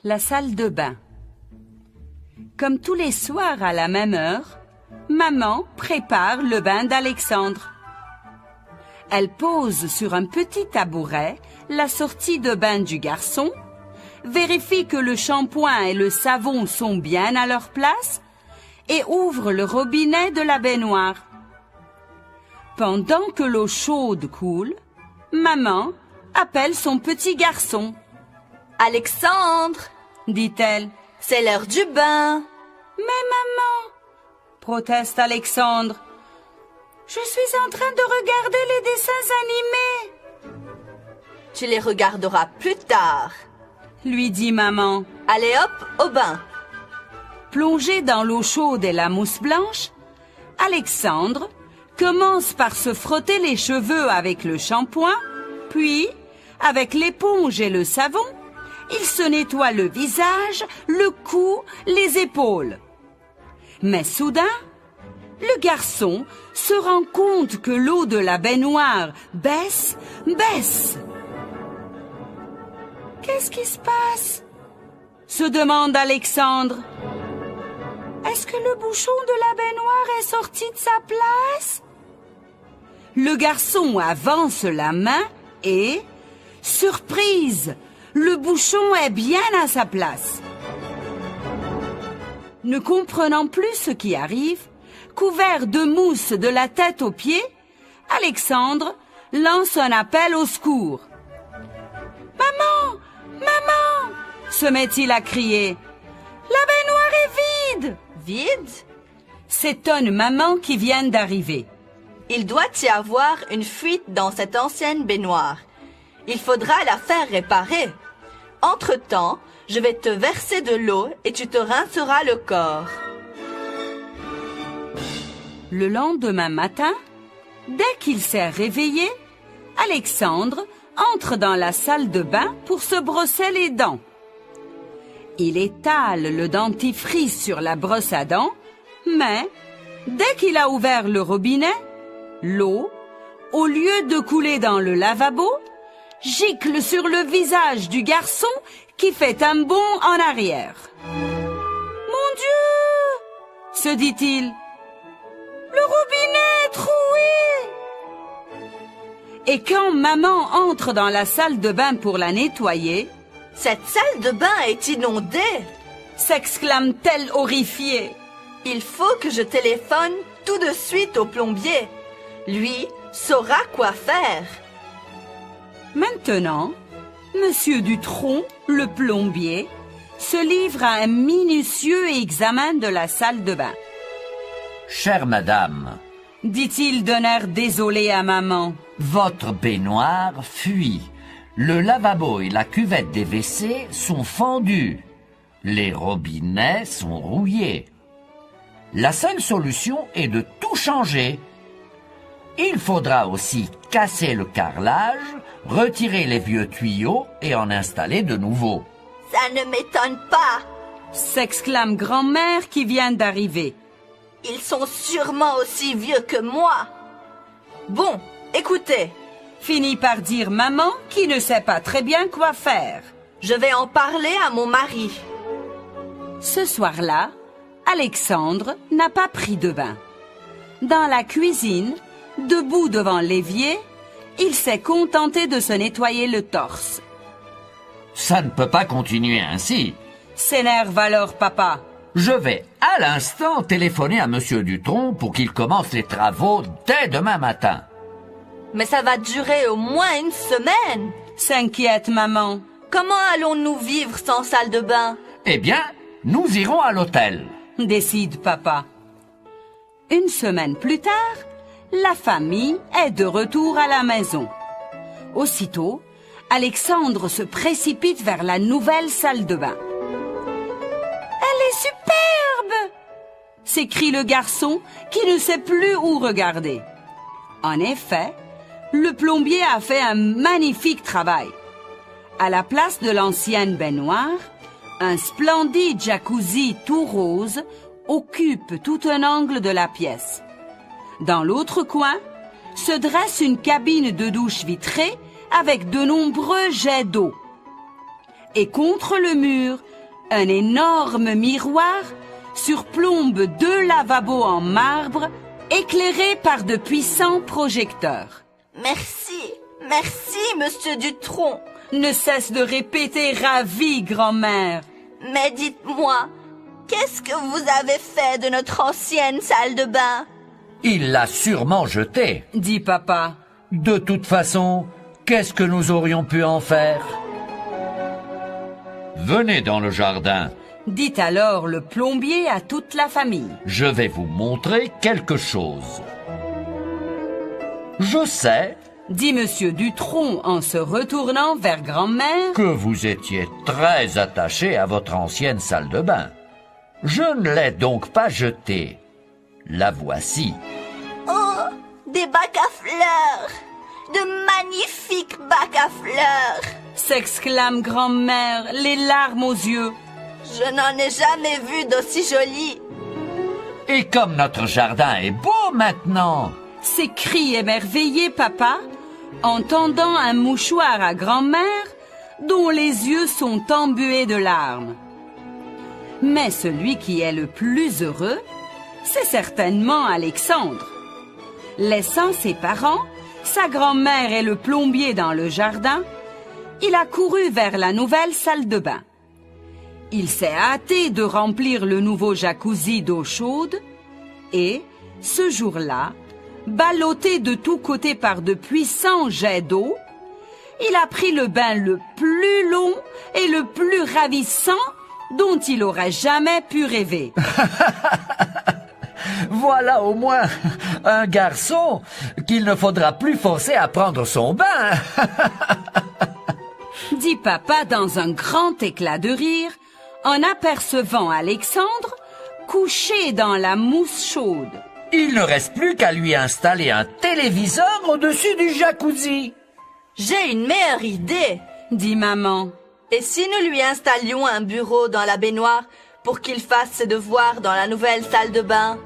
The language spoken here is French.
La salle de bain. Comme tous les soirs à la même heure, maman prépare le bain d'Alexandre. Elle pose sur un petit tabouret la sortie de bain du garçon, vérifie que le shampoing et le savon sont bien à leur place et ouvre le robinet de la baignoire. Pendant que l'eau chaude coule, maman appelle son petit garçon. « Alexandre !» dit-elle. « C'est l'heure du bain !»« Mais maman !» proteste Alexandre. « Je suis en train de regarder les dessins animés. »« Tu les regarderas plus tard !» lui dit maman. « Allez hop, au bain !» Plongé dans l'eau chaude et la mousse blanche, Alexandre commence par se frotter les cheveux avec le shampoing, puis, avec l'éponge et le savon, il se nettoie le visage, le cou, les épaules. Mais soudain, le garçon se rend compte que l'eau de la baignoire baisse. « Qu'est-ce qui se passe ?» se demande Alexandre. « Est-ce que le bouchon de la baignoire est sorti de sa place ?» Le garçon avance la main et, surprise, le bouchon est bien à sa place. Ne comprenant plus ce qui arrive, couvert de mousse de la tête aux pieds, Alexandre lance un appel au secours. « Maman, maman !» se met-il à crier. « La baignoire est vide !»« Vide ?» s'étonne maman qui vient d'arriver. Il doit y avoir une fuite dans cette ancienne baignoire. Il faudra la faire réparer. Entre-temps, je vais te verser de l'eau et tu te rinceras le corps. Le lendemain matin, dès qu'il s'est réveillé, Alexandre entre dans la salle de bain pour se brosser les dents. Il étale le dentifrice sur la brosse à dents, mais dès qu'il a ouvert le robinet, l'eau, au lieu de couler dans le lavabo, gicle sur le visage du garçon qui fait un bond en arrière. « Mon Dieu !» se dit-il. « Le robinet est troué !» Et quand maman entre dans la salle de bain pour la nettoyer, « Cette salle de bain est inondée !» s'exclame-t-elle horrifiée. « Il faut que je téléphone tout de suite au plombier. Lui saura quoi faire. » Maintenant, Monsieur Dutronc, le plombier, se livre à un minutieux examen de la salle de bain. « Chère madame, dit-il d'un air désolé à maman, votre baignoire fuit. Le lavabo et la cuvette des WC sont fendus. Les robinets sont rouillés. La seule solution est de tout changer. Il faudra aussi casser le carrelage, retirer les vieux tuyaux et en installer de nouveaux. »« Ça ne m'étonne pas !» s'exclame grand-mère qui vient d'arriver. « Ils sont sûrement aussi vieux que moi. »« Bon, écoutez, finit par dire maman qui ne sait pas très bien quoi faire. Je vais en parler à mon mari. » Ce soir-là, Alexandre n'a pas pris de bain. Dans la cuisine, debout devant l'évier, il s'est contenté de se nettoyer le torse. « Ça ne peut pas continuer ainsi. » s'énerve alors papa. « Je vais à l'instant téléphoner à Monsieur Dutronc pour qu'il commence les travaux dès demain matin. » « Mais ça va durer au moins une semaine !» s'inquiète maman. « Comment allons-nous vivre sans salle de bain ?»« Eh bien, nous irons à l'hôtel. » décide papa. Une semaine plus tard, la famille est de retour à la maison. Aussitôt, Alexandre se précipite vers la nouvelle salle de bain. « Elle est superbe !» s'écrie le garçon qui ne sait plus où regarder. En effet, le plombier a fait un magnifique travail. À la place de l'ancienne baignoire, un splendide jacuzzi tout rose occupe tout un angle de la pièce. Dans l'autre coin, se dresse une cabine de douche vitrée avec de nombreux jets d'eau. Et contre le mur, Un énorme miroir surplombe 2 lavabos en marbre éclairés par de puissants projecteurs. Merci, merci, Monsieur Dutronc. Ne cesse de répéter ravi, grand-mère. Mais dites-moi, qu'est-ce que vous avez fait de notre ancienne salle de bain? Il l'a sûrement jetée. Dit papa. De toute façon, qu'est-ce que nous aurions pu en faire? Venez dans le jardin. Dit alors le plombier à toute la famille. Je vais vous montrer quelque chose. Je sais Dit Monsieur Dutronc en se retournant vers grand-mère. que vous étiez très attaché à votre ancienne salle de bain. Je ne l'ai donc pas jetée. La voici. Oh, des bacs à fleurs! De magnifiques bacs à fleurs! S'exclame grand-mère, les larmes aux yeux. Je n'en ai jamais vu d'aussi jolis. Et comme notre jardin est beau maintenant, S'écrie émerveillé papa en tendant un mouchoir à grand-mère dont les yeux sont embués de larmes. Mais celui qui est le plus heureux, c'est certainement Alexandre. Laissant ses parents, sa grand-mère et le plombier dans le jardin, il a couru vers la nouvelle salle de bain. Il s'est hâté de remplir le nouveau jacuzzi d'eau chaude et, ce jour-là, ballotté de tous côtés par de puissants jets d'eau, il a pris le bain le plus long et le plus ravissant dont il aurait jamais pu rêver. voilà au moins un garçon qu'il ne faudra plus forcer à prendre son bain. Dit papa dans un grand éclat de rire en apercevant Alexandre couché dans la mousse chaude. Il ne reste plus qu'à lui installer un téléviseur au-dessus du jacuzzi. J'ai une meilleure idée. Dit maman. Et si nous lui installions un bureau dans la baignoire pour qu'il fasse ses devoirs dans la nouvelle salle de bain?